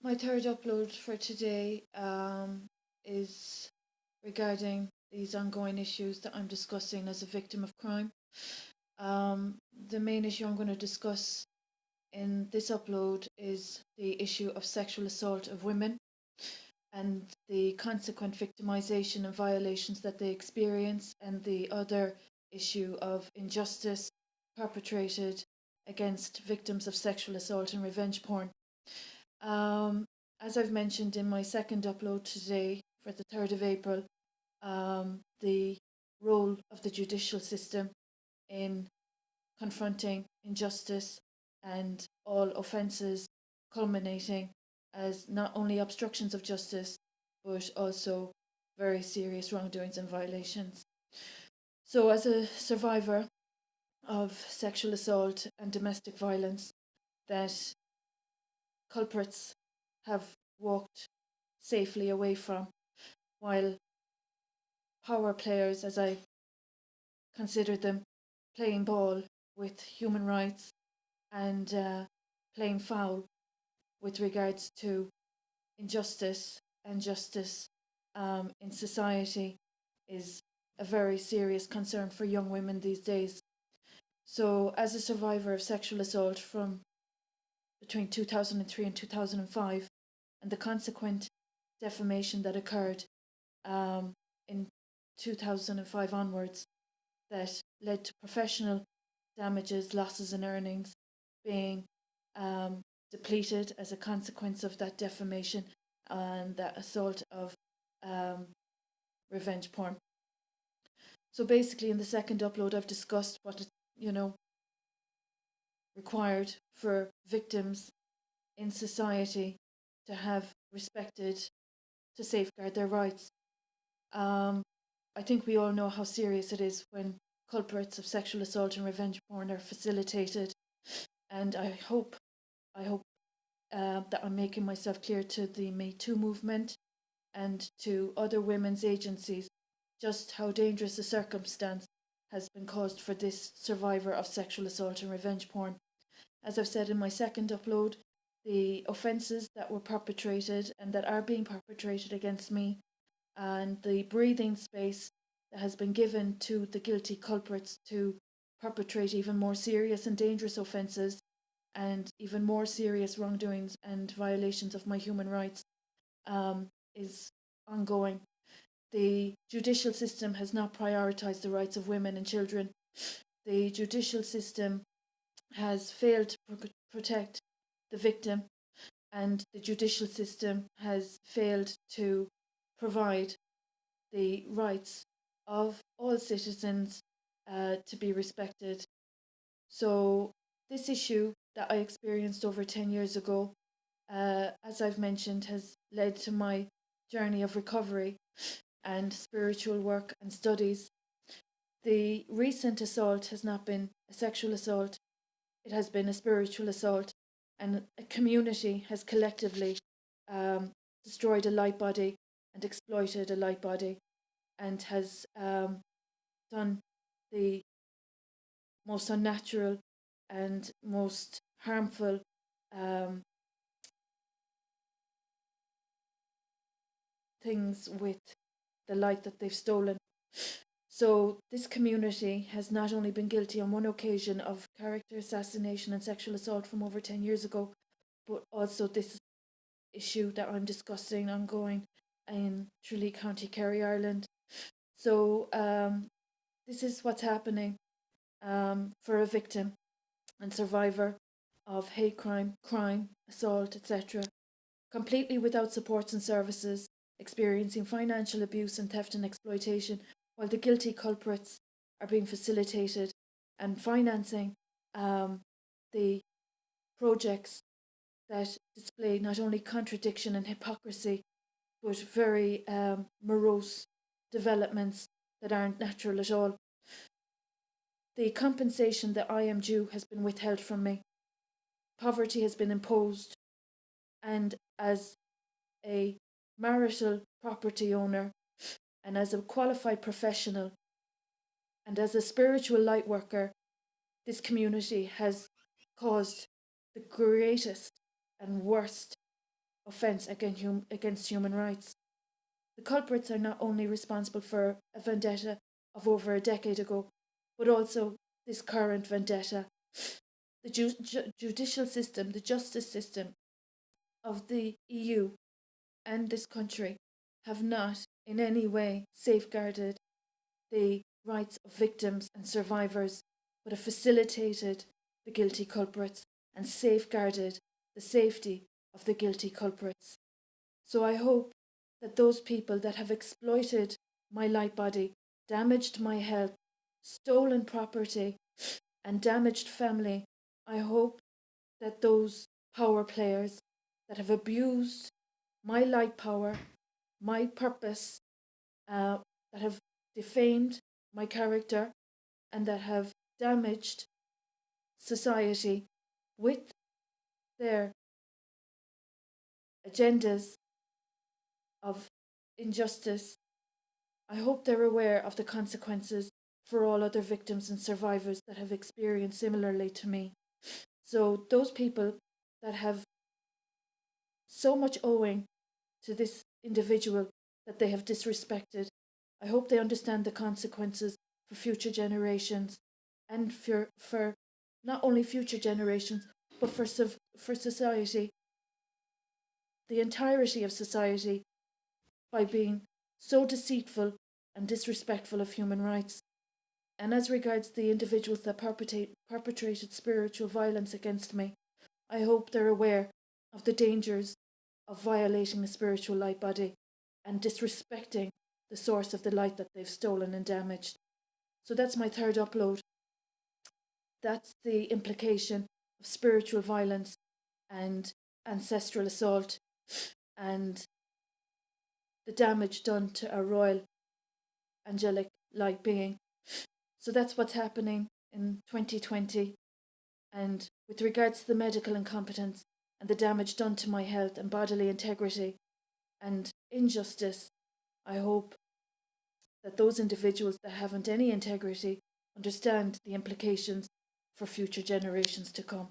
My third upload for today is regarding these ongoing issues that I'm discussing as a victim of crime. The main issue I'm going to discuss in this upload is the issue of sexual assault of women and the consequent victimization and violations that they experience, and the other issue of injustice perpetrated against victims of sexual assault and revenge porn. Um, as I've mentioned in my second upload today for the 3rd of April, the role of the judicial system in confronting injustice and all offences culminating as not only obstructions of justice but also very serious wrongdoings and violations. So, as a survivor of sexual assault and domestic violence that culprits have walked safely away from, while power players, as I consider them, playing ball with human rights and playing foul with regards to injustice and justice in society, is a very serious concern for young women these days. So, as a survivor of sexual assault from between 2003 and 2005, and the consequent defamation that occurred um, in 2005 onwards, that led to professional damages, losses in earnings being um, depleted as a consequence of that defamation and that assault of um, revenge porn. So basically, in the second upload, I've discussed what is, required for victims in society to have respected, to safeguard their rights. Um, I think we all know how serious it is when culprits of sexual assault and revenge porn are facilitated, and I hope that I'm making myself clear to the Me Too movement and to other women's agencies just how dangerous a circumstance has been caused for this survivor of sexual assault and revenge porn. As I've said in my second upload, the offences that were perpetrated and that are being perpetrated against me, and the breathing space that has been given to the guilty culprits to perpetrate even more serious and dangerous offences and even more serious wrongdoings and violations of my human rights, is ongoing. The judicial system has not prioritised the rights of women and children. The judicial system has failed to protect the victim, and the judicial system has failed to provide the rights of all citizens to be respected. So, this issue that I experienced over 10 years ago, as I've mentioned, has led to my journey of recovery and spiritual work and studies. The recent assault has not been a sexual assault, it has been a spiritual assault, and a community has collectively um, destroyed a light body and exploited a light body, and has done the most unnatural and most harmful um, things with the light that they've stolen. So, this community has not only been guilty on one occasion of character assassination and sexual assault from over 10 years ago, but also this issue that I'm discussing ongoing in Tralee, County Kerry, Ireland. So, this is what's happening for a victim and survivor of hate crime, crime, assault, etc., completely without supports and services, experiencing financial abuse and theft and exploitation, while the guilty culprits are being facilitated and financing the projects that display not only contradiction and hypocrisy, but very morose developments that aren't natural at all. The compensation that I am due has been withheld from me. Poverty has been imposed, and as a marital property owner, and as a qualified professional, and as a spiritual light worker, this community has caused the greatest and worst offence against human rights. The culprits are not only responsible for a vendetta of over a decade ago, but also this current vendetta. The judicial system, the justice system of the EU and this country have not in any way safeguarded the rights of victims and survivors, but have facilitated the guilty culprits and safeguarded the safety of the guilty culprits. So I hope that those people that have exploited my light body, damaged my health, stolen property, and damaged family, I hope that those power players that have abused my light power, my purpose, that have defamed my character, and that have damaged society with their agendas of injustice, I hope they're aware of the consequences for all other victims and survivors that have experienced similarly to me. So, those people that have so much owing to this individual that they have disrespected, I hope they understand the consequences for future generations and for not only future generations, but for society, the entirety of society, by being so deceitful and disrespectful of human rights. And as regards the individuals that perpetrated spiritual violence against me, I hope they're aware of the dangers of violating the spiritual light body and disrespecting the source of the light that they've stolen and damaged. So that's my third upload. That's the implication of spiritual violence and ancestral assault and the damage done to a royal angelic light being. So that's what's happening in 2020. And with regards to the medical incompetence and the damage done to my health and bodily integrity and injustice, I hope that those individuals that haven't any integrity understand the implications for future generations to come.